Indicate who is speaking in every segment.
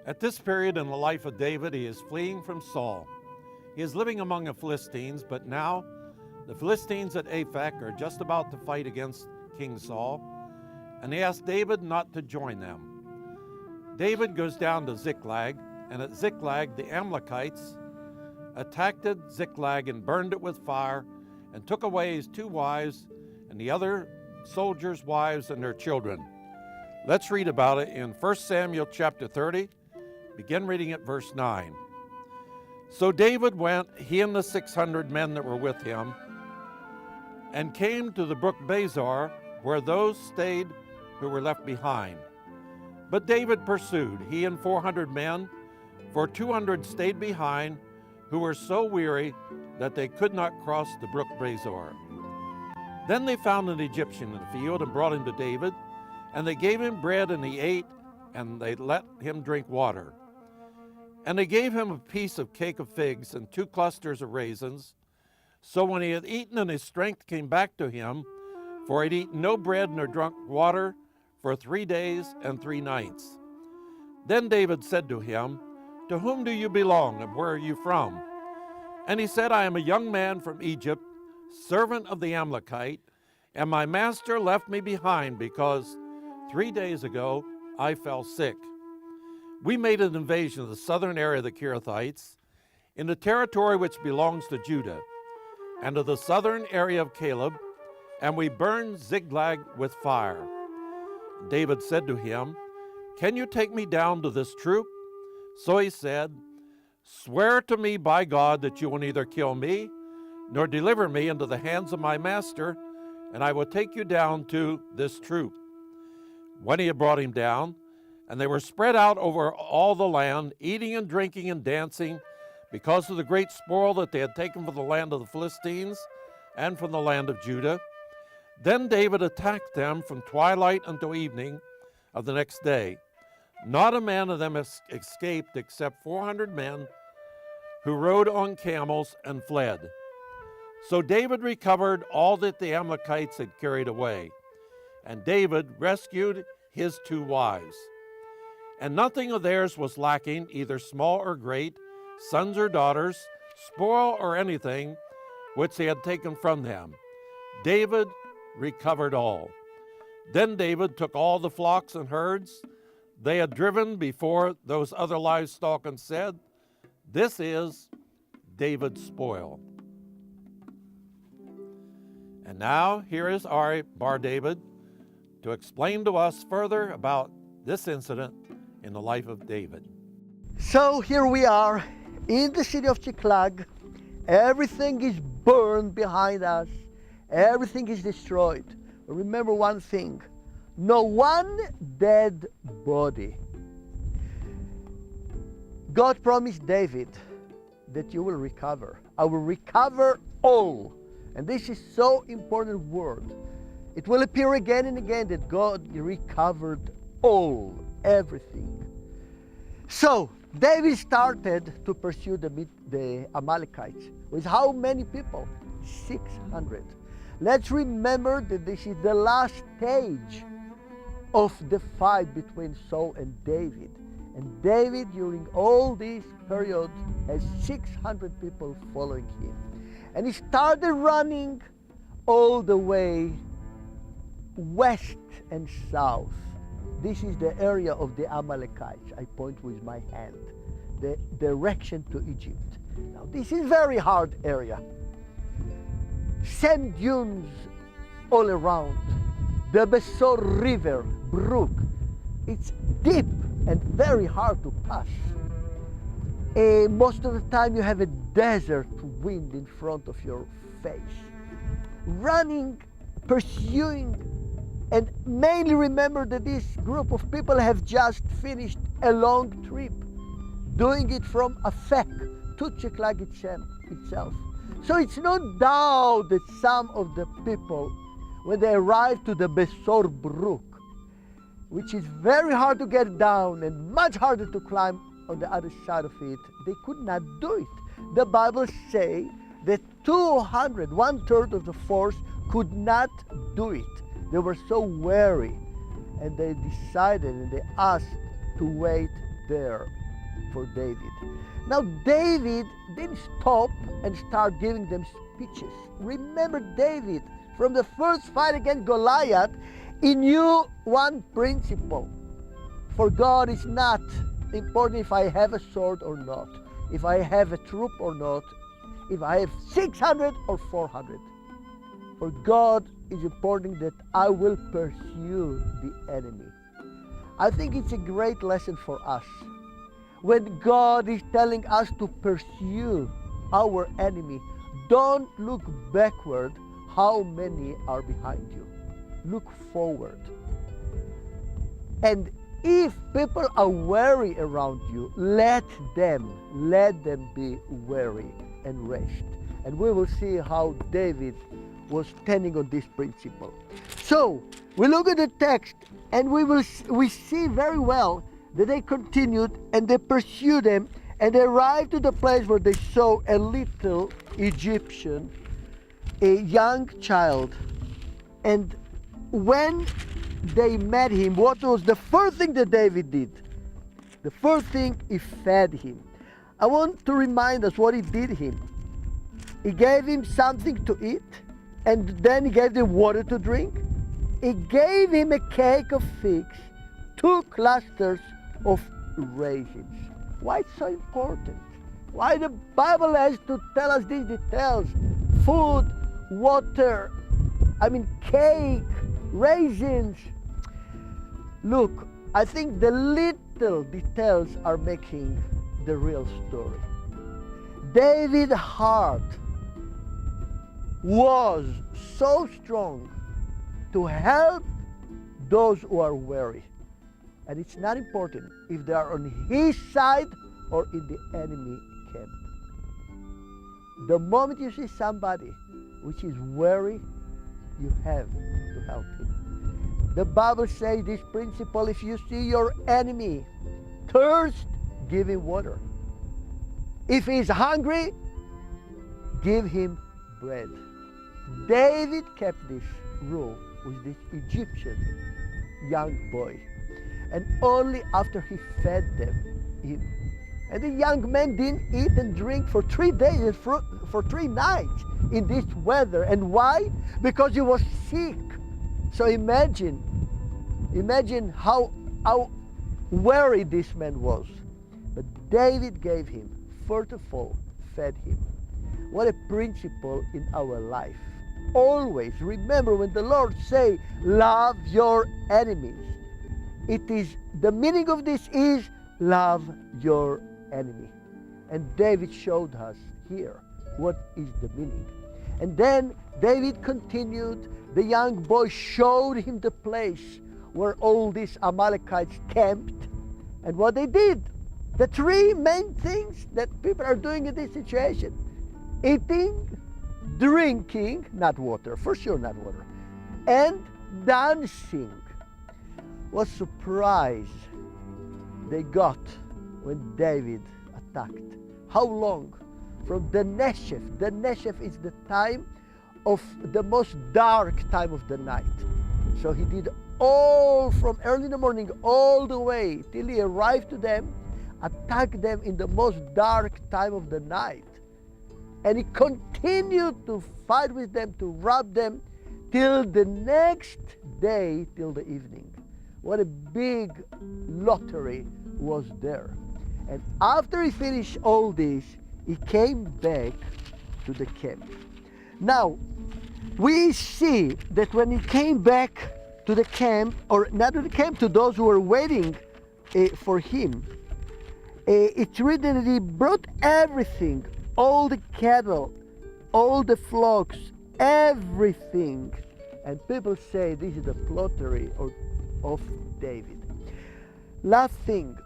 Speaker 1: At this period in the life of David, he is fleeing from Saul. He is living among the Philistines, but now the Philistines at Aphek are just about to fight against King Saul, and they ask David not to join them. David goes down to Ziklag, and at Ziklag the Amalekites attacked Ziklag and burned it with fire and took away his 2 wives and the other soldiers' wives and their children. Let's read about it in 1 Samuel chapter 30. Begin reading at verse 9. So David went, he and the 600 men that were with him, and came to the brook Bezor, where those stayed who were left behind. But David pursued, he and 400 men, for 200 stayed behind, who were so weary that they could not cross the brook Bezor. Then they found an Egyptian in the field and brought him to David, and they gave him bread and he ate, and they let him drink water. And they gave him a piece of cake of figs and 2 clusters of raisins. So when he had eaten and his strength came back to him, for he had eaten no bread nor drunk water for 3 days and 3 nights. Then David said to him, "To whom do you belong, and where are you from?" And he said, "I am a young man from Egypt, servant of the Amalekite, and my master left me behind because 3 days ago I fell sick. We made an invasion of the southern area of the Kerethites, in the territory which belongs to Judah, and of the southern area of Caleb, and we burned Ziklag with fire." David said to him, "Can you take me down to this troop?" So he said, "Swear to me by God that you will neither kill me nor deliver me into the hands of my master, and I will take you down to this troop." When he had brought him down, and they were spread out over all the land, eating and drinking and dancing, because of the great spoil that they had taken from the land of the Philistines and from the land of Judah. Then David attacked them from twilight until evening of the next day. Not a man of them escaped except 400 men who rode on camels and fled. So David recovered all that the Amalekites had carried away, and David rescued his 2 wives. And nothing of theirs was lacking, either small or great, sons or daughters, spoil or anything which they had taken from them. David recovered all. Then David took all the flocks and herds they had driven before those other livestock and said, "This is David's spoil." And now here is Ari Bar David to explain to us further about this incident in the life of David.
Speaker 2: So here we are in the city of Ziklag. Everything is burned behind us. Everything is destroyed. Remember one thing, no one dead body. God promised David that you will recover. I will recover all. And this is so important word. It will appear again and again that God recovered all, everything. So David started to pursue the Amalekites. With how many people? 600. Let's remember that this is the last stage of the fight between Saul and David. And David, during all this period, has 600 people following him. And he started running all the way west and south. This is the area of the Amalekites. I point with my hand, the direction to Egypt. Now this is very hard area. Sand dunes all around. The Besor River, brook. It's deep and very hard to pass. Most of the time you have a desert wind in front of your face. Running, pursuing, and mainly remember that this group of people have just finished a long trip, doing it from Aphek to Ziklag itself. So it's no doubt that some of the people, when they arrived to the Besor brook, which is very hard to get down and much harder to climb on the other side of it, they could not do it. The Bible says that 200, 1/3 of the force, could not do it. They were so weary, and they decided and they asked to wait there for David. Now David didn't stop and start giving them speeches. Remember David, from the first fight against Goliath, he knew one principle. For God is not important if I have a sword or not, if I have a troop or not, if I have 600 or 400. For God is important that I will pursue the enemy. I think it's a great lesson for us. When God is telling us to pursue our enemy, don't look backward how many are behind you. Look forward. And if people are weary around you, let them be weary and rest. And we will see how David was standing on this principle. So we look at the text and we see very well that they continued and they pursued them, and they arrived to the place where they saw a little Egyptian, a young child. And when they met him, what was the first thing that David did? The first thing, he fed him. I want to remind us what he did him. He gave him something to eat, and then he gave him water to drink. He gave him a cake of figs, 2 clusters of raisins. Why it's so important? Why the Bible has to tell us these details? Food, water, cake, raisins. Look, I think the little details are making the real story. David's heart was so strong to help those who are weary. And it's not important if they are on his side or in the enemy camp. The moment you see somebody which is weary, you have to help him. The Bible says this principle: if you see your enemy thirst, give him water. If he's hungry, give him bread. David kept this rule with this Egyptian young boy. And only after he fed him. And the young man didn't eat and drink for 3 days and for 3 nights in this weather. And why? Because he was sick. So imagine how weary this man was. But David gave him, first of all, fed him. What a principle in our life. Always remember, when the Lord say, love your enemies, the meaning of this is love your enemy. And David showed us here what is the meaning. And then David continued. The young boy showed him the place where all these Amalekites camped and what they did. The 3 main things that people are doing in this situation: eating, drinking, not water, for sure not water, and dancing. What surprise they got when David attacked. How long? From the Negev. The Negev is the time of the most dark time of the night. So he did all from early in the morning all the way till he arrived to them, attacked them in the most dark time of the night. And he continued to fight with them, to rob them, till the next day, till the evening. What a big lottery was there. And after he finished all this, he came back to the camp. Now, we see that when he came back to the camp, or not to the camp, to those who were waiting for him, it's written that he brought everything, all the cattle, all the flocks, everything. And people say this is the lottery of David. Last thing,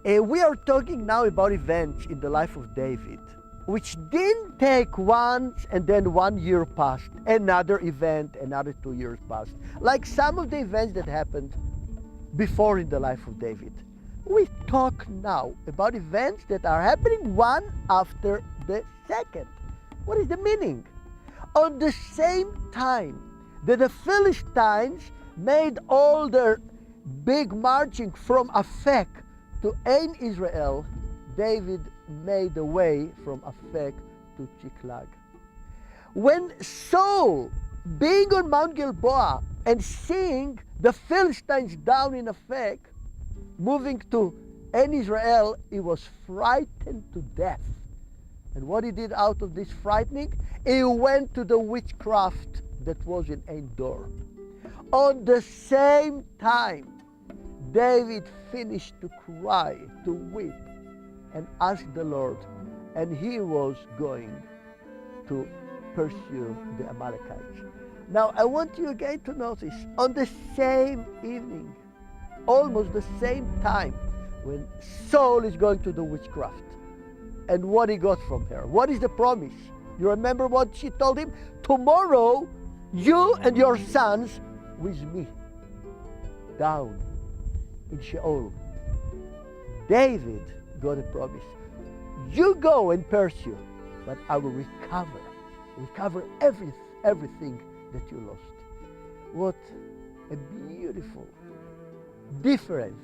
Speaker 2: we are talking now about events in the life of David, which didn't take once and then 1 year passed, another event, another 2 years passed, like some of the events that happened before in the life of David. We talk now about events that are happening one after the second. What is the meaning? On the same time that the Philistines made all their big marching from Afek to Ein Israel, David made the way from Afek to Chiklag. When Saul, being on Mount Gilboa and seeing the Philistines down in Afek, moving to Ein Israel, he was frightened to death. And what he did out of this frightening, he went to the witchcraft that was in Endor. On the same time, David finished to cry, to weep, and ask the Lord, and he was going to pursue the Amalekites. Now I want you again to notice, on the same evening, almost the same time, when Saul is going to the witchcraft, and what he got from her. What is the promise? You remember what she told him? Tomorrow, you and your sons with me, down in Sheol. David got a promise. You go and pursue, but I will recover everything that you lost. What a beautiful difference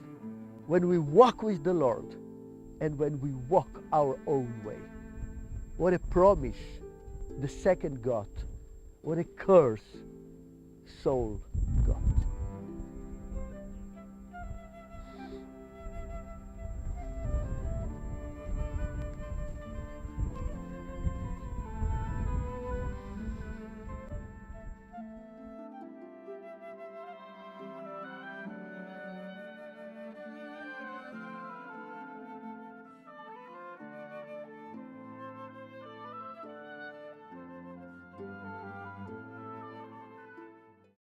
Speaker 2: when we walk with the Lord and when we walk our own way. What a promise the second got. What a curse Saul